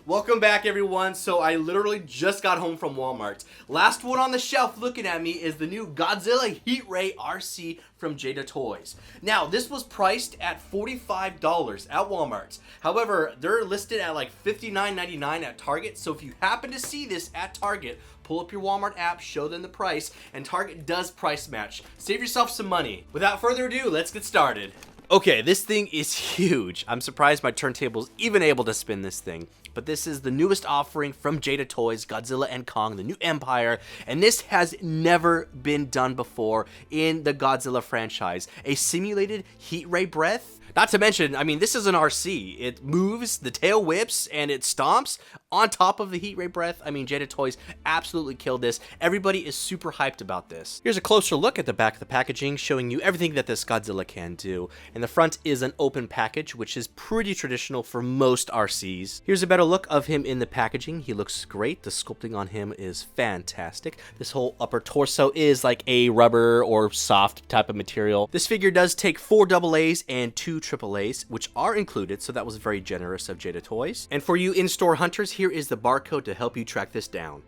Welcome back, everyone. So I literally just got home from Walmart. Last one on the shelf looking at me is the new Godzilla Heat Ray RC from Jada Toys. Now, this was priced at $45 at Walmart. However, they're listed at like $59.99 at Target. So if you happen to see this at Target, pull up your Walmart app, show them the price, and Target does price match. Save yourself some money. Without further ado, let's get started. Okay, this thing is huge. I'm surprised my turntable's even able to spin this thing. But this is the newest offering from Jada Toys, Godzilla and Kong, the new empire, and this has never been done before in the Godzilla franchise. A simulated heat ray breath? Not to mention, I mean, this is an RC. It moves, the tail whips, and it stomps on top of the heat ray breath. I mean, Jada Toys absolutely killed this. Everybody is super hyped about this. Here's a closer look at the back of the packaging, showing you everything that this Godzilla can do. And the front is an open package, which is pretty traditional for most RCs. Here's a better look of him in the packaging. He looks great. The sculpting on him is fantastic. This whole upper torso is like a rubber or soft type of material. This figure does take 4 AA's and 2 AA's, which are included, so that was very generous of Jada Toys. And for you in-store hunters, here is the barcode to help you track this down.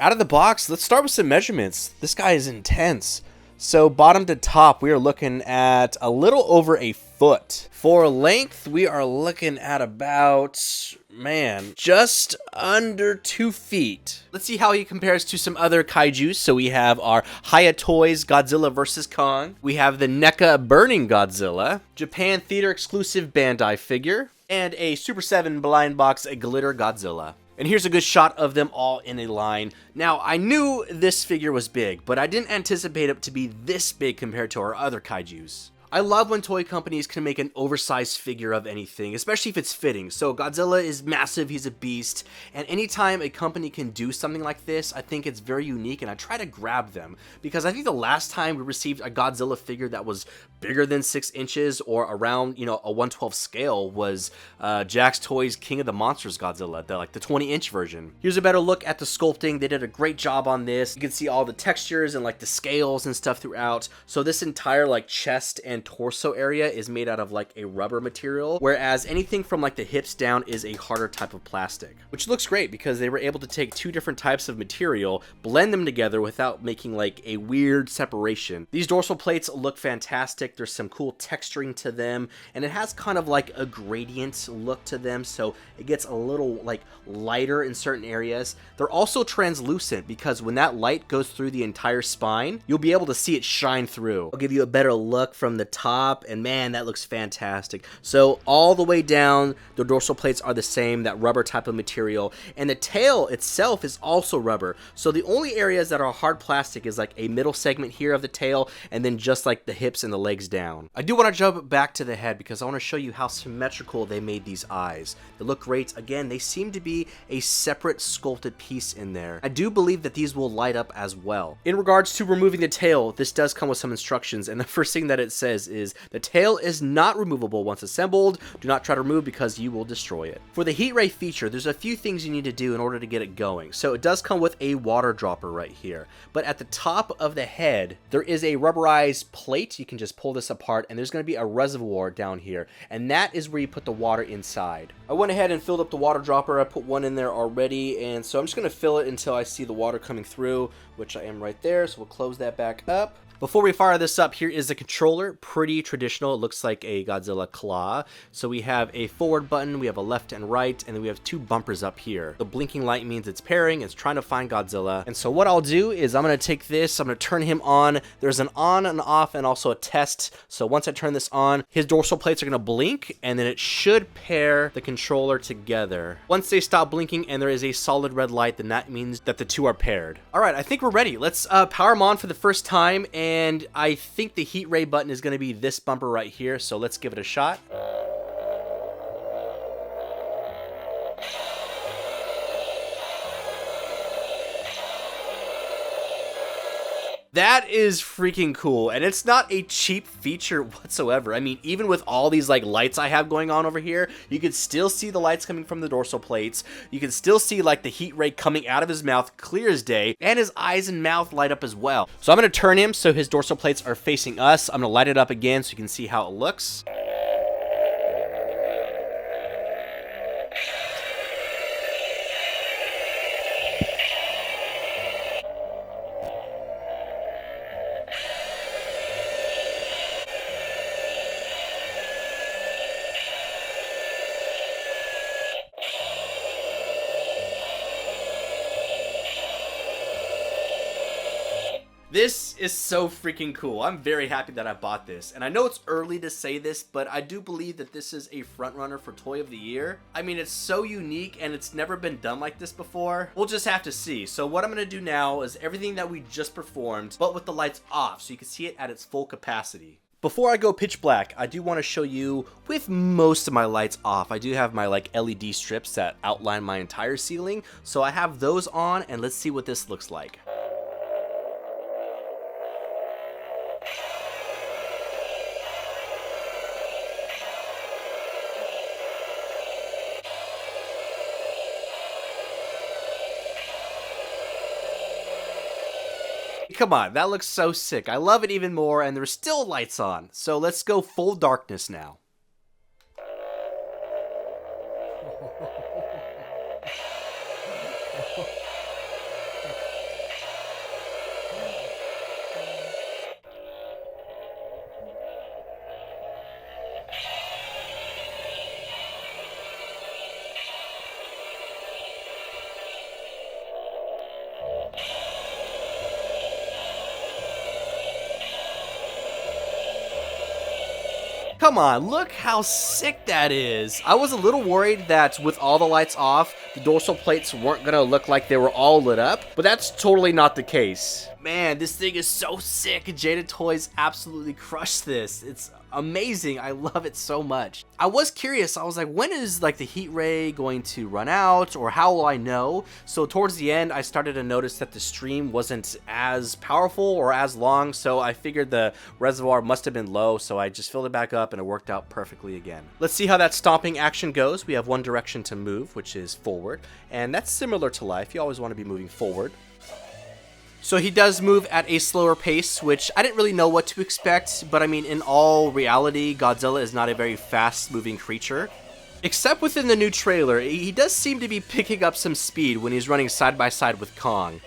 Out of the box, let's start with some measurements. This guy is intense. So bottom to top, we are looking at a little over a foot. For length, we are looking at about, just under 2 feet. Let's see how he compares to some other kaijus. So we have our Hiya Toys Godzilla vs. Kong. We have the NECA Burning Godzilla, Japan Theater exclusive Bandai figure, and a Super 7 blind box glitter Godzilla. And here's a good shot of them all in a line. Now, I knew this figure was big, but I didn't anticipate it to be this big compared to our other kaijus. I love when toy companies can make an oversized figure of anything, especially if it's fitting. So Godzilla is massive, he's a beast, and anytime a company can do something like this, I think it's very unique, and I try to grab them. Because I think the last time we received a Godzilla figure that was bigger than 6 inches or around, a 1/12 scale was Jack's Toys King of the Monsters Godzilla, the 20-inch version. Here's a better look at the sculpting. They did a great job on this. You can see all the textures and the scales and stuff throughout. So this entire chest and torso area is made out of a rubber material, whereas anything from the hips down is a harder type of plastic, which looks great because they were able to take 2 different types of material, blend them together without making a weird separation. These dorsal plates look fantastic. There's some cool texturing to them, and it has kind of a gradient look to them, so it gets a little lighter in certain areas. They're also translucent because when that light goes through the entire spine, you'll be able to see it shine through. I'll give you a better look from the top, and man, that looks fantastic. So all the way down, the dorsal plates are the same, that rubber type of material, and the tail itself is also rubber. So the only areas that are hard plastic is a middle segment here of the tail, and then just the hips and the legs down. I do want to jump back to the head because I want to show you how symmetrical they made these eyes. They look great. Again, they seem to be a separate sculpted piece in there. I do believe that these will light up as well. In regards to removing the tail, this does come with some instructions, and the first thing that it says is the tail is not removable once assembled. Do not try to remove because you will destroy it. For the heat ray feature, there's a few things you need to do in order to get it going. So it does come with a water dropper right here, but at the top of the head there is a rubberized plate. You can just pull this apart, and there's going to be a reservoir down here, and that is where you put the water inside. I went ahead and filled up the water dropper. I put one in there already, and so I'm just going to fill it until I see the water coming through, which I am right there. So we'll close that back up. Before we fire this up, here is the controller. Pretty traditional. It looks like a Godzilla claw. So we have a forward button, we have a left and right, and then we have 2 bumpers up here. The blinking light means it's pairing, it's trying to find Godzilla. And so what I'll do is I'm going to take this, I'm going to turn him on. There's an on and off and also a test. So once I turn this on, his dorsal plates are going to blink, and then it should pair the controller together. Once they stop blinking and there is a solid red light, then that means that the 2 are paired. All right, I think we're ready. Let's power him on for the first time, and I think the heat ray button is going to be this bumper right here, so let's give it a shot. That is freaking cool, and it's not a cheap feature whatsoever. I mean, even with all these like lights I have going on over here, you can still see the lights coming from the dorsal plates. You can still see like the heat ray coming out of his mouth clear as day, and his eyes and mouth light up as well. So I'm going to turn him so his dorsal plates are facing us. I'm going to light it up again so you can see how it looks. This is so freaking cool. I'm very happy that I bought this. And I know it's early to say this, but I do believe that this is a front runner for Toy of the Year. I mean, it's so unique and it's never been done like this before. We'll just have to see. So what I'm going to do now is everything that we just performed, but with the lights off so you can see it at its full capacity. Before I go pitch black, I do want to show you with most of my lights off. I do have my like LED strips that outline my entire ceiling. So I have those on, and let's see what this looks like. Come on, that looks so sick. I love it even more, and there's still lights on. So let's go full darkness now. Come on, look how sick that is. I was a little worried that with all the lights off, the dorsal plates weren't gonna look like they were all lit up, but that's totally not the case. Man, this thing is so sick. Jada Toys absolutely crushed this. It's amazing. I love it so much. I was curious. I was like, when is like the heat ray going to run out, or how will I know? So towards the end, I started to notice that the stream wasn't as powerful or as long, so I figured the reservoir must have been low, so I just filled it back up and it worked out perfectly again. Let's see how that stomping action goes. We have one direction to move, which is forward, and that's similar to life. You always want to be moving forward. So he does move at a slower pace, which I didn't really know what to expect, but I mean, in all reality, Godzilla is not a very fast-moving creature. Except within the new trailer, he does seem to be picking up some speed when he's running side by side with Kong.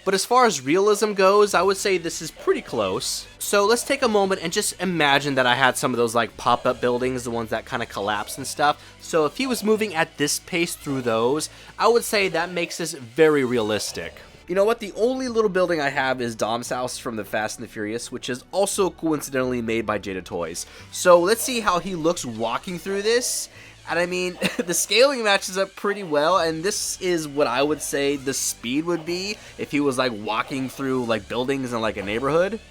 But as far as realism goes, I would say this is pretty close. So let's take a moment and just imagine that I had some of those like pop-up buildings, the ones that kind of collapse and stuff. So if he was moving at this pace through those, I would say that makes this very realistic. You know what? The only little building I have is Dom's house from the Fast and the Furious, which is also coincidentally made by Jada Toys. So let's see how he looks walking through this. And I mean, the scaling matches up pretty well, and this is what I would say the speed would be if he was like walking through like buildings in like a neighborhood.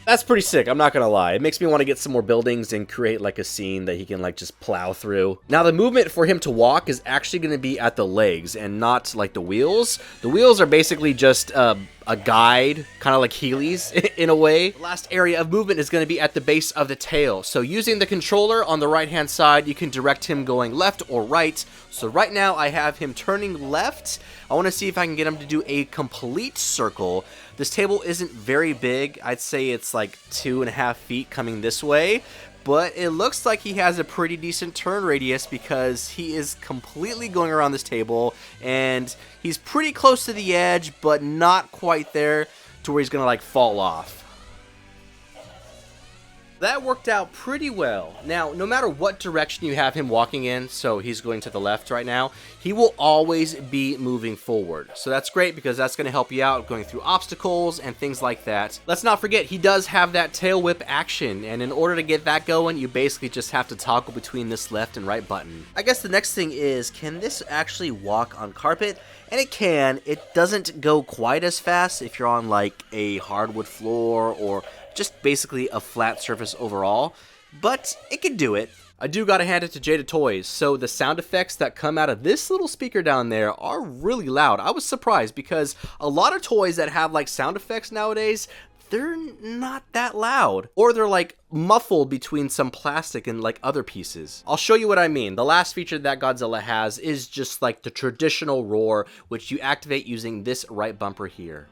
That's pretty sick, I'm not gonna lie. It makes me want to get some more buildings and create like a scene that he can like just plow through. Now the movement for him to walk is actually gonna be at the legs and not like the wheels. The wheels are basically just a guide, kind of like Heelys in a way. The last area of movement is going to be at the base of the tail. So using the controller on the right hand side, you can direct him going left or right. So right now I have him turning left. I want to see if I can get him to do a complete circle. This table isn't very big. I'd say it's like 2.5 feet coming this way. But it looks like he has a pretty decent turn radius because he is completely going around this table and he's pretty close to the edge, but not quite there to where he's gonna like fall off. That worked out pretty well. Now, no matter what direction you have him walking in, so he's going to the left right now, he will always be moving forward. So that's great because that's going to help you out going through obstacles and things like that. Let's not forget, he does have that tail whip action, and in order to get that going, you basically just have to toggle between this left and right button. I guess the next thing is, can this actually walk on carpet? And it can. It doesn't go quite as fast if you're on like a hardwood floor or just basically a flat surface overall, but it can do it. I do gotta hand it to Jada Toys, so the sound effects that come out of this little speaker down there are really loud. I was surprised because a lot of toys that have like sound effects nowadays, they're not that loud. Or they're like muffled between some plastic and like other pieces. I'll show you what I mean. The last feature that Godzilla has is just like the traditional roar, which you activate using this right bumper here.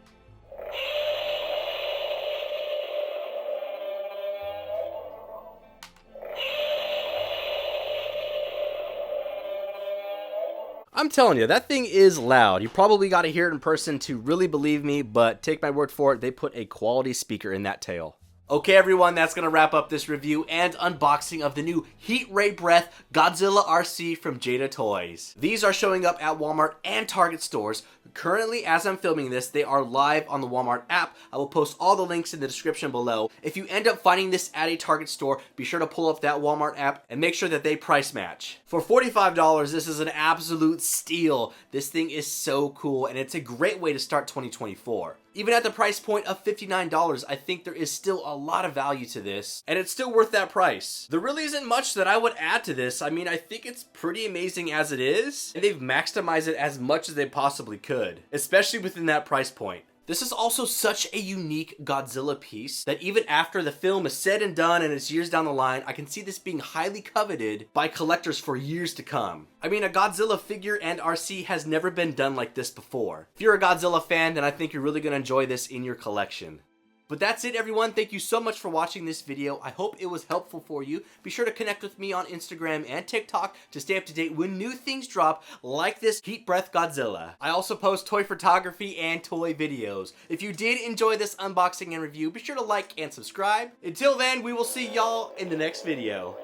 I'm telling you, that thing is loud. You probably got to hear it in person to really believe me, but take my word for it, they put a quality speaker in that tail. Okay, everyone, that's going to wrap up this review and unboxing of the new Heat Ray Breath Godzilla RC from Jada Toys. These are showing up at Walmart and Target stores. Currently, as I'm filming this, they are live on the Walmart app. I will post all the links in the description below. If you end up finding this at a Target store, be sure to pull up that Walmart app and make sure that they price match. For $45, this is an absolute steal. This thing is so cool, and it's a great way to start 2024. Even at the price point of $59, I think there is still a lot of value to this, and it's still worth that price. There really isn't much that I would add to this. I mean, I think it's pretty amazing as it is, and they've maximized it as much as they possibly could, especially within that price point. This is also such a unique Godzilla piece that even after the film is said and done and it's years down the line, I can see this being highly coveted by collectors for years to come. I mean, a Godzilla figure and RC has never been done like this before. If you're a Godzilla fan, then I think you're really going to enjoy this in your collection. But that's it, everyone. Thank you so much for watching this video. I hope it was helpful for you. Be sure to connect with me on Instagram and TikTok to stay up to date when new things drop, like this Heat Breath Godzilla. I also post toy photography and toy videos. If you did enjoy this unboxing and review, be sure to like and subscribe. Until then, we will see y'all in the next video.